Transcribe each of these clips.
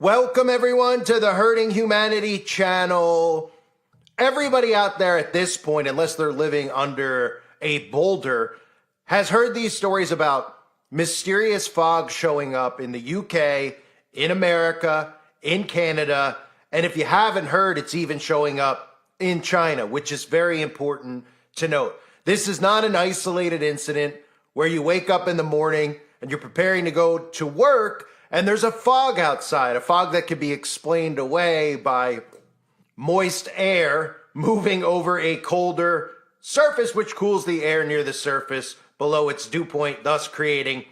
Welcome everyone to the Hurting Humanity channel. Everybody out there at this point, unless they're living under a boulder, has heard these stories about mysterious fog showing up in the UK, in America, in Canada, and if you haven't heard, it's even showing up in China, which is very important to note. This is not an isolated incident where you wake up in the morning and you're preparing to go to work and there's a fog outside, a fog that can be explained away by moist air moving over a colder surface, which cools the air near the surface below its dew point, thus creating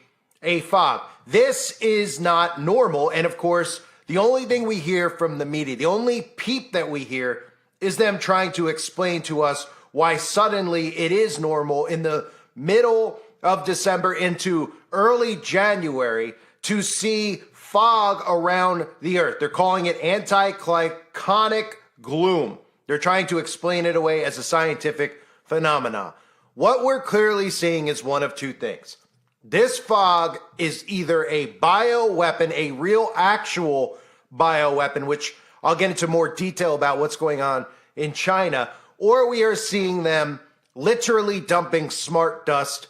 a fog. This is not normal. And of course, the only thing we hear from the media, the only peep that we hear is them trying to explain to us why suddenly it is normal in the middle of December into early January to see fog around the earth. They're calling it anticlyconic gloom. They're trying to explain it away as a scientific phenomenon. What we're clearly seeing is one of two things. This fog is either a bioweapon, a real actual bioweapon, which I'll get into more detail about what's going on in China, or we are seeing them literally dumping smart dust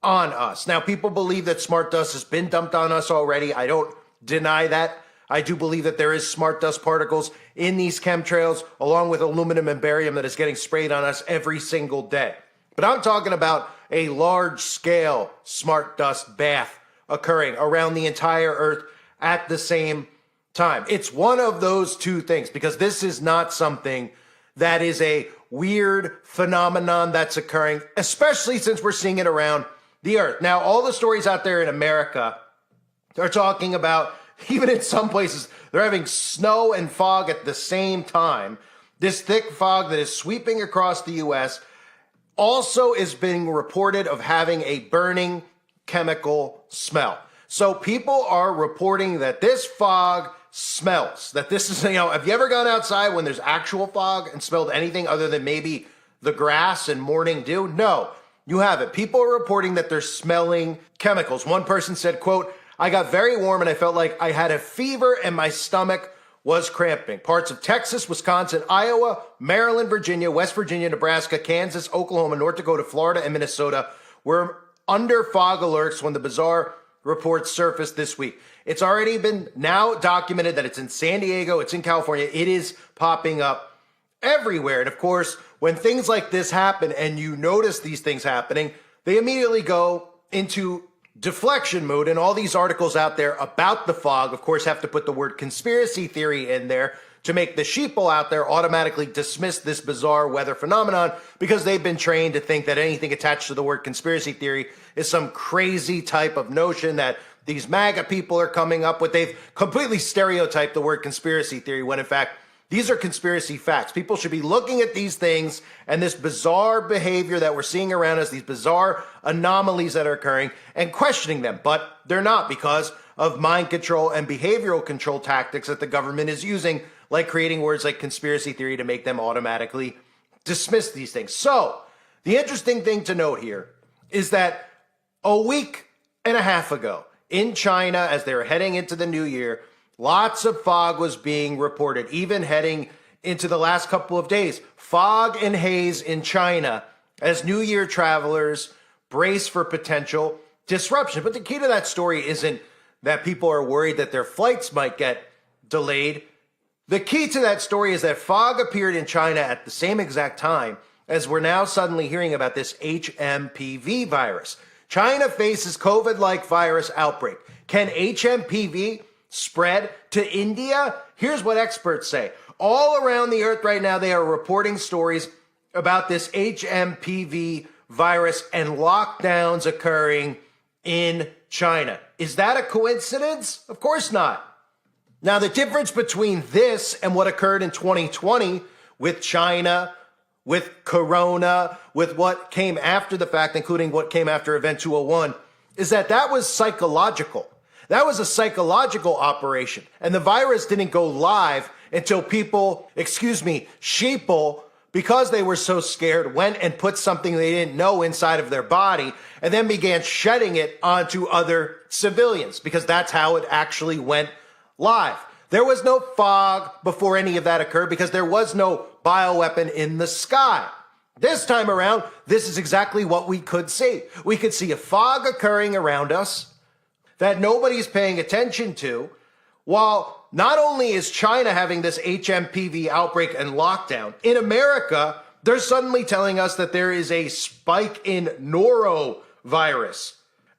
on us. Now, people believe that smart dust has been dumped on us already. I don't deny that. I do believe that there is smart dust particles in these chemtrails, along with aluminum and barium that is getting sprayed on us every single day. But I'm talking about a large-scale smart dust bath occurring around the entire Earth at the same time. It's one of those two things, because this is not something that is a weird phenomenon that's occurring, especially since we're seeing it around the earth. Now, all the stories out there in America are talking about, even in some places, they're having snow and fog at the same time. This thick fog that is sweeping across the U.S. also is being reported of having a burning chemical smell. So people are reporting that this fog smells, that this is, have you ever gone outside when there's actual fog and smelled anything other than maybe the grass and morning dew? No. You haven't. People are reporting that they're smelling chemicals. One person said, quote, "I got very warm and I felt like I had a fever and my stomach was cramping." Parts of Texas, Wisconsin, Iowa, Maryland, Virginia, West Virginia, Nebraska, Kansas, Oklahoma, North Dakota, Florida, and Minnesota were under fog alerts when the bizarre reports surfaced this week. It's already been now documented that it's in San Diego, it's in California. It is popping up everywhere. And of course, when things like this happen and you notice these things happening, they immediately go into deflection mode. And all these articles out there about the fog, of course, have to put the word conspiracy theory in there to make the sheeple out there automatically dismiss this bizarre weather phenomenon, because they've been trained to think that anything attached to the word conspiracy theory is some crazy type of notion that these MAGA people are coming up with. They've completely stereotyped the word conspiracy theory when in fact, these are conspiracy facts. People should be looking at these things and this bizarre behavior that we're seeing around us, these bizarre anomalies that are occurring, and questioning them. But they're not, because of mind control and behavioral control tactics that the government is using, like creating words like conspiracy theory to make them automatically dismiss these things. So the interesting thing to note here is that a week and a half ago in China, as they were heading into the new year, lots of fog was being reported, even heading into the last couple of days. Fog and haze in China as New Year travelers brace for potential disruption. But the key to that story isn't that people are worried that their flights might get delayed. The key to that story is that fog appeared in China at the same exact time as we're now suddenly hearing about this HMPV virus. China faces COVID-like virus outbreak. Can HMPV spread to India? Here's what experts say. All around the earth right now, they are reporting stories about this HMPV virus and lockdowns occurring in China. Is that a coincidence? Of course not. Now, the difference between this and what occurred in 2020 with China, with Corona, with what came after the fact, including what came after Event 201, is that that was psychological. That was a psychological operation. And the virus didn't go live until people, sheeple, because they were so scared, went and put something they didn't know inside of their body and then began shedding it onto other civilians, because that's how it actually went live. There was no fog before any of that occurred because there was no bioweapon in the sky. This time around, this is exactly what we could see. We could see a fog occurring around us that nobody's paying attention to, while not only is China having this HMPV outbreak and lockdown, in America, they're suddenly telling us that there is a spike in norovirus.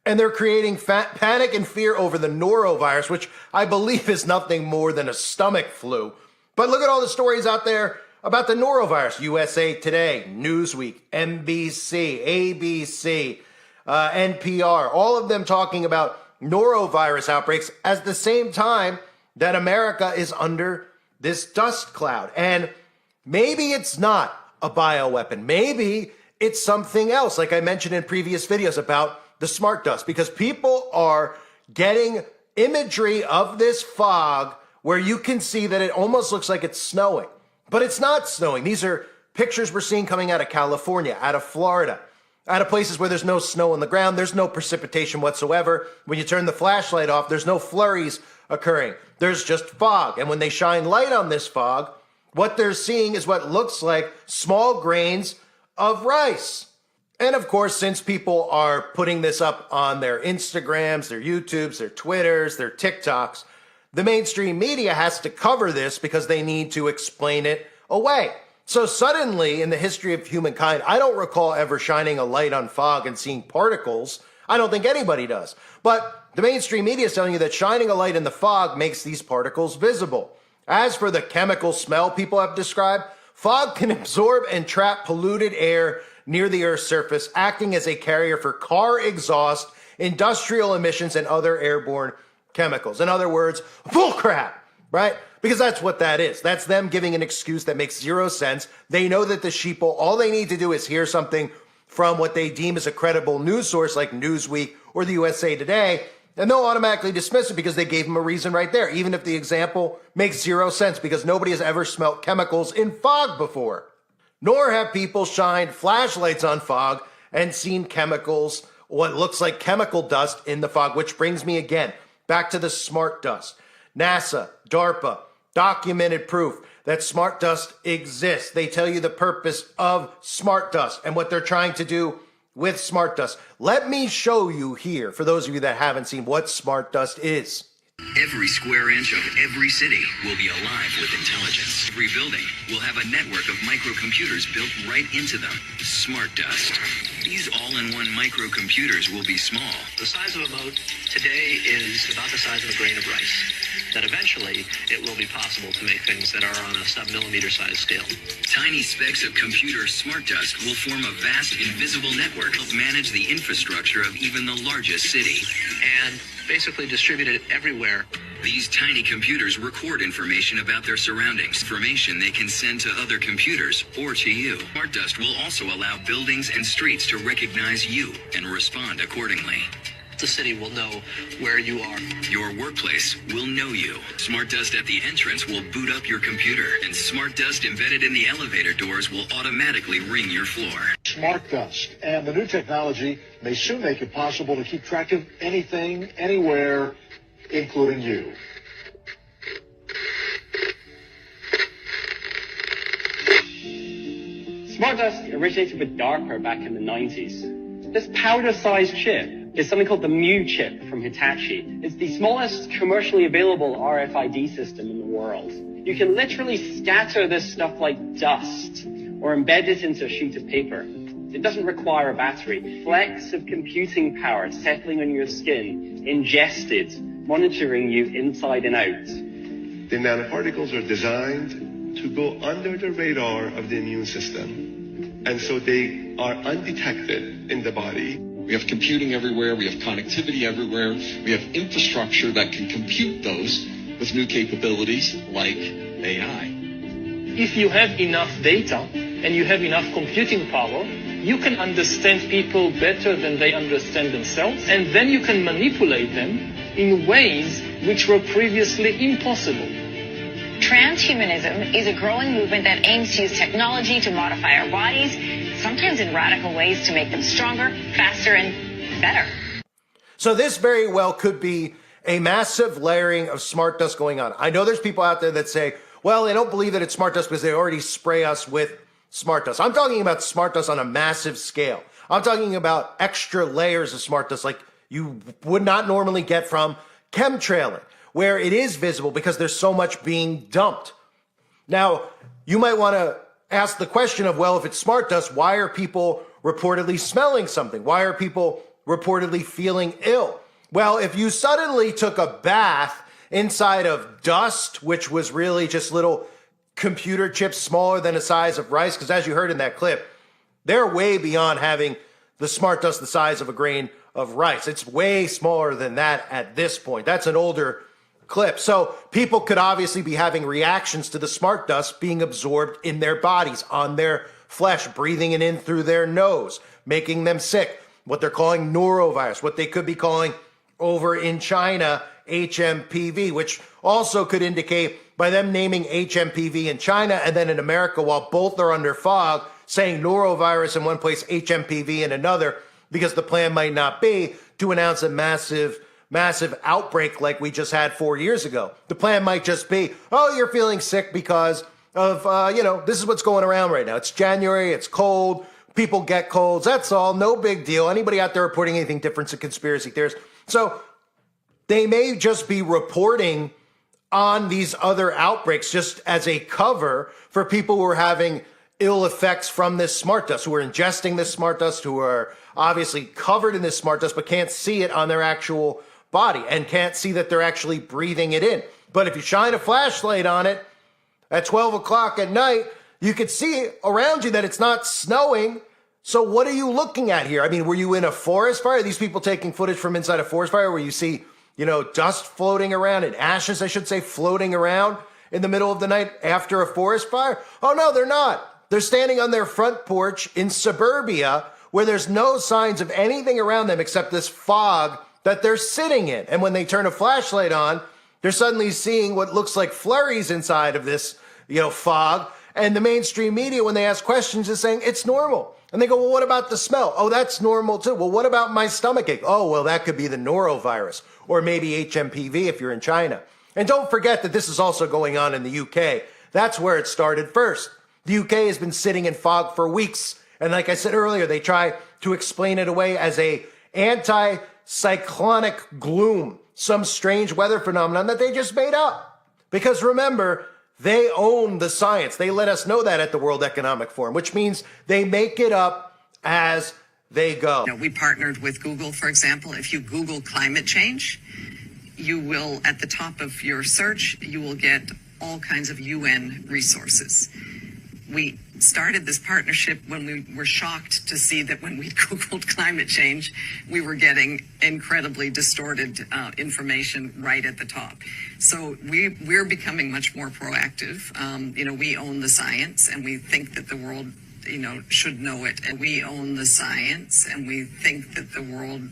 And they're creating panic and fear over the norovirus, which I believe is nothing more than a stomach flu. But look at all the stories out there about the norovirus. USA Today, Newsweek, NBC, ABC, NPR, all of them talking about norovirus outbreaks at the same time that America is under this dust cloud. And maybe it's not a bioweapon. Maybe it's something else, like I mentioned in previous videos about the smart dust, because people are getting imagery of this fog where you can see that it almost looks like it's snowing, but it's not snowing. These are pictures we're seeing coming out of California, out of Florida, out of places where there's no snow on the ground. There's no precipitation whatsoever. When you turn the flashlight off, there's no flurries occurring. There's just fog. And when they shine light on this fog, what they're seeing is what looks like small grains of rice. And of course, since people are putting this up on their Instagrams, their YouTubes, their Twitters, their TikToks, the mainstream media has to cover this because they need to explain it away. So suddenly, in the history of humankind, I don't recall ever shining a light on fog and seeing particles. I don't think anybody does. But the mainstream media is telling you that shining a light in the fog makes these particles visible. As for the chemical smell people have described, fog can absorb and trap polluted air near the Earth's surface, acting as a carrier for car exhaust, industrial emissions, and other airborne chemicals. In other words, bullcrap, right? Because that's what that is. That's them giving an excuse that makes zero sense. They know that the sheeple, all they need to do is hear something from what they deem as a credible news source like Newsweek or the USA Today, and they'll automatically dismiss it because they gave them a reason right there, even if the example makes zero sense, because nobody has ever smelt chemicals in fog before. Nor have people shined flashlights on fog and seen chemicals, what looks like chemical dust in the fog, which brings me again back to the smart dust. NASA, DARPA, documented proof that smart dust exists. They tell you the purpose of smart dust and what they're trying to do with smart dust. Let me show you here, for those of you that haven't seen, what smart dust is. Every square inch of every city will be alive with intelligence. Every building will have a network of microcomputers built right into them. Smart dust. These all-in-one microcomputers will be small. The size of a mote today is about the size of a grain of rice. That eventually it will be possible to make things that are on a sub-millimeter size scale. Tiny specks of computer smart dust will form a vast invisible network to manage the infrastructure of even the largest city. And basically distributed everywhere. These tiny computers record information about their surroundings, information they can send to other computers or to you. Smart dust will also allow buildings and streets to recognize you and respond accordingly. The city will know where you are. Your workplace will know you. Smart dust at the entrance will boot up your computer, and smart dust embedded in the elevator doors will automatically ring your floor. Smart dust, and the new technology may soon make it possible to keep track of anything, anywhere, including you. Smart dust originated with DARPA back in the 90s. This powder-sized chip is something called the Mu chip from Hitachi. It's the smallest commercially available RFID system in the world. You can literally scatter this stuff like dust or embed it into a sheet of paper. It doesn't require a battery. Flecks of computing power settling on your skin, ingested, monitoring you inside and out. The nanoparticles are designed to go under the radar of the immune system, and so they are undetected in the body. We have computing everywhere, we have connectivity everywhere, we have infrastructure that can compute those with new capabilities like AI. If you have enough data and you have enough computing power, you can understand people better than they understand themselves, and then you can manipulate them in ways which were previously impossible. Transhumanism is a growing movement that aims to use technology to modify our bodies, sometimes in radical ways to make them stronger, faster, and better. So this very well could be a massive layering of smart dust going on. I know there's people out there that say, well, they don't believe that it's smart dust because they already spray us with smart dust. I'm talking about smart dust on a massive scale. I'm talking about extra layers of smart dust like you would not normally get from chemtrailing, where it is visible because there's so much being dumped. Now, you might want to ask the question of, well, if it's smart dust, why are people reportedly smelling something? Why are people reportedly feeling ill? Well, if you suddenly took a bath inside of dust, which was really just little computer chips smaller than the size of rice, because as you heard in that clip, they're way beyond having the smart dust the size of a grain of rice. It's way smaller than that at this point. That's an older clip. So people could obviously be having reactions to the smart dust being absorbed in their bodies, on their flesh, breathing it in through their nose, making them sick. What they're calling norovirus, what they could be calling over in China HMPV, which also could indicate by them naming HMPV in China and then in America, while both are under fog, saying norovirus in one place, HMPV in another, because the plan might not be to announce a massive outbreak like we just had 4 years ago. The plan might just be, oh, you're feeling sick because of, this is what's going around right now. It's January, it's cold, people get colds, that's all, no big deal. Anybody out there reporting anything different is a conspiracy theorist. So they may just be reporting on these other outbreaks just as a cover for people who are having ill effects from this smart dust, who are ingesting this smart dust, who are obviously covered in this smart dust, but can't see it on their actual body and can't see that they're actually breathing it in. But if you shine a flashlight on it at 12 o'clock at night, you could see around you that it's not snowing. So what are you looking at here? I mean, were you in a forest fire? Are these people taking footage from inside a forest fire where you see, dust floating around and ashes, I should say, floating around in the middle of the night after a forest fire? Oh, no, they're not. They're standing on their front porch in suburbia where there's no signs of anything around them except this fog that they're sitting in. And when they turn a flashlight on, they're suddenly seeing what looks like flurries inside of this, fog. And the mainstream media, when they ask questions, is saying it's normal. And they go, well, what about the smell? Oh, that's normal too. Well, what about my stomach ache? Oh, well, that could be the norovirus or maybe HMPV if you're in China. And don't forget that this is also going on in the UK. That's where it started first. The UK has been sitting in fog for weeks. And like I said earlier, they try to explain it away as a anti-cyclonic gloom, some strange weather phenomenon that they just made up. Because remember, they own the science. They let us know that at the World Economic Forum, which means they make it up as they go. We partnered with Google, for example. If you Google climate change, you will, at the top of your search, you will get all kinds of UN resources. We started this partnership when we were shocked to see that when we Googled climate change, we were getting incredibly distorted information right at the top. So we're becoming much more proactive. We own the science and we think that the world, should know it. And we own the science and we think that the world,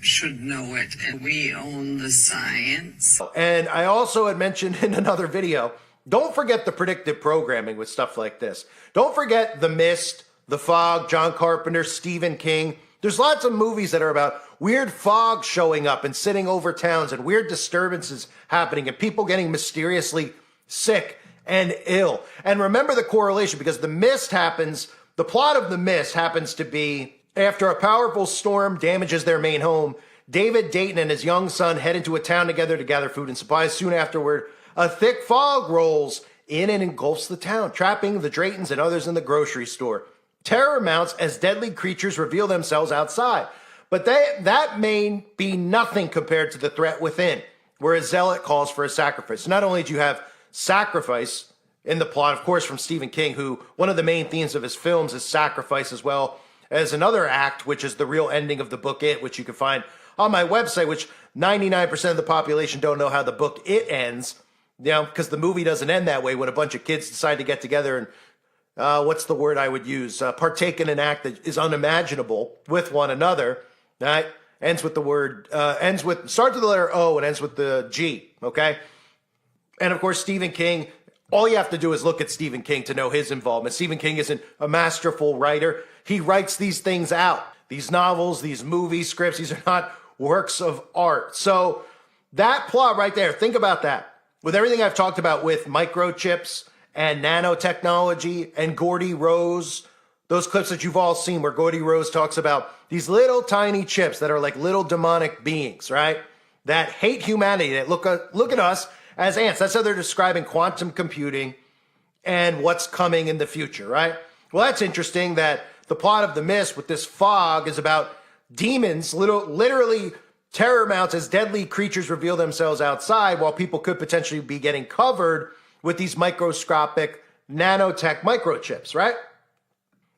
should know it. And we own the science. And I also had mentioned in another video, don't forget the predictive programming with stuff like this. Don't forget The Mist, The Fog, John Carpenter, Stephen King. There's lots of movies that are about weird fog showing up and sitting over towns and weird disturbances happening and people getting mysteriously sick and ill. And remember the correlation, because The Mist happens, the plot of The Mist happens to be after a powerful storm damages their main home, David Dayton and his young son head into a town together to gather food and supplies. Soon afterward, a thick fog rolls in and engulfs the town, trapping the Draytons and others in the grocery store. Terror mounts as deadly creatures reveal themselves outside. But that may be nothing compared to the threat within, where a zealot calls for a sacrifice. Not only do you have sacrifice in the plot, of course, from Stephen King, who one of the main themes of his films is sacrifice, as well as another act, which is the real ending of the book It, which you can find on my website, which 99% of the population don't know how the book It ends. Because the movie doesn't end that way when a bunch of kids decide to get together and, what's the word I would use? Partake in an act that is unimaginable with one another. Right? Ends with the word, starts with the letter O and ends with the G. Okay? And of course, Stephen King, all you have to do is look at Stephen King to know his involvement. Stephen King isn't a masterful writer. He writes these things out. These novels, these movie scripts, these are not works of art. So That plot right there, think about that. With everything I've talked about with microchips and nanotechnology and Gordy Rose, those clips that you've all seen where Gordy Rose talks about these little tiny chips that are like little demonic beings, right? That hate humanity, that look at us as ants. That's how they're describing quantum computing and what's coming in the future, right? Well, that's interesting that the plot of The Mist with this fog is about demons, literally terror mounts as deadly creatures reveal themselves outside, while people could potentially be getting covered with these microscopic nanotech microchips, right?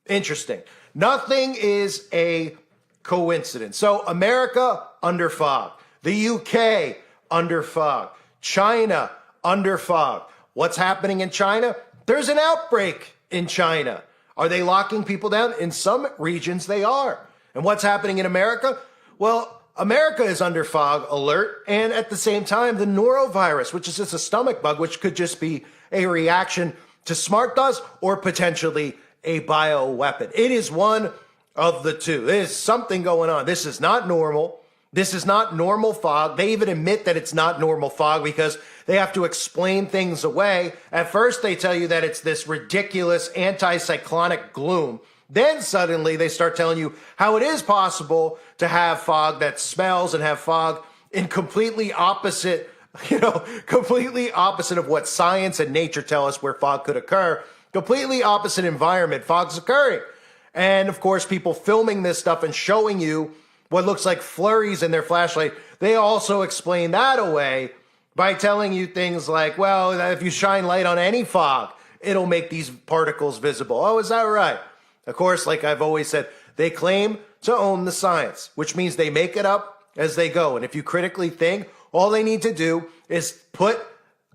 Interesting. Nothing is a coincidence. So America under fog, the UK under fog, China under fog. What's happening in China? There's an outbreak in China. Are they locking people down? In some regions, they are. And what's happening in America? Well, America is under fog alert, and at the same time, the norovirus, which is just a stomach bug, which could just be a reaction to smart dust or potentially a bioweapon. It is one of the two. There's something going on. This is not normal. This is not normal fog. They even admit that it's not normal fog because they have to explain things away. At first, they tell you that it's this ridiculous anticyclonic gloom. Then suddenly they start telling you how it is possible to have fog that smells and have fog in completely opposite, completely opposite of what science and nature tell us where fog could occur. Completely opposite environment fog's occurring. And of course, people filming this stuff and showing you what looks like flurries in their flashlight, they also explain that away by telling you things like, well, if you shine light on any fog, it'll make these particles visible. Oh, is that right? Of course, like I've always said, they claim to own the science, which means they make it up as they go. And if you critically think, all they need to do is put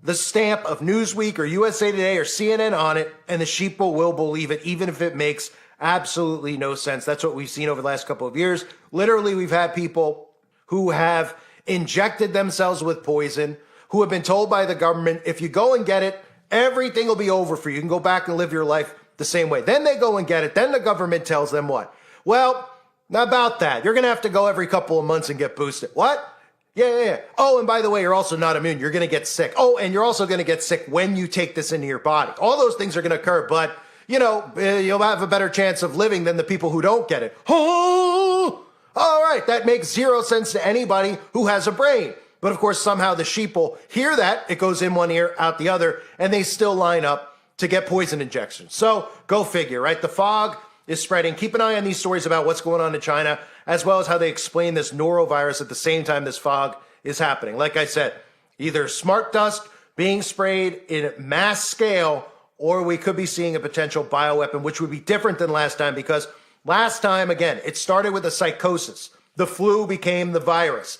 the stamp of Newsweek or USA Today or CNN on it, and the sheeple will believe it, even if it makes absolutely no sense. That's what we've seen over the last couple of years. Literally, we've had people who have injected themselves with poison, who have been told by the government, if you go and get it, everything will be over for you. You can go back and live your life the same way. Then they go and get it. Then the government tells them what? Well, about that. You're going to have to go every couple of months and get boosted. What? Yeah. Oh, and by the way, you're also not immune. You're going to get sick. Oh, and you're also going to get sick when you take this into your body. All those things are going to occur, but you'll have a better chance of living than the people who don't get it. Oh, all right. That makes zero sense to anybody who has a brain. But of course, somehow the sheeple hear that. It goes in one ear, out the other, and they still line up to get poison injections. So go figure, right? The fog is spreading. Keep an eye on these stories about what's going on in China, as well as how they explain this norovirus at the same time this fog is happening. Like I said, either smart dust being sprayed in mass scale, or we could be seeing a potential bioweapon, which would be different than last time, because last time, again, it started with a psychosis. The flu became the virus.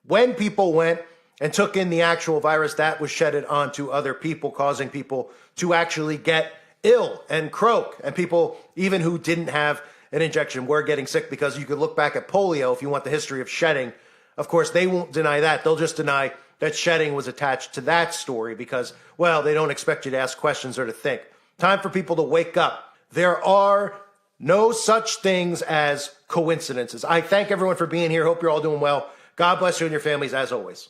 When people went and took in the actual virus, that was shedded onto other people, causing people to actually get ill and croak. And people, even who didn't have an injection, were getting sick, because you could look back at polio if you want the history of shedding. Of course, they won't deny that. They'll just deny that shedding was attached to that story because, well, they don't expect you to ask questions or to think. Time for people to wake up. There are no such things as coincidences. I thank everyone for being here. Hope you're all doing well. God bless you and your families as always.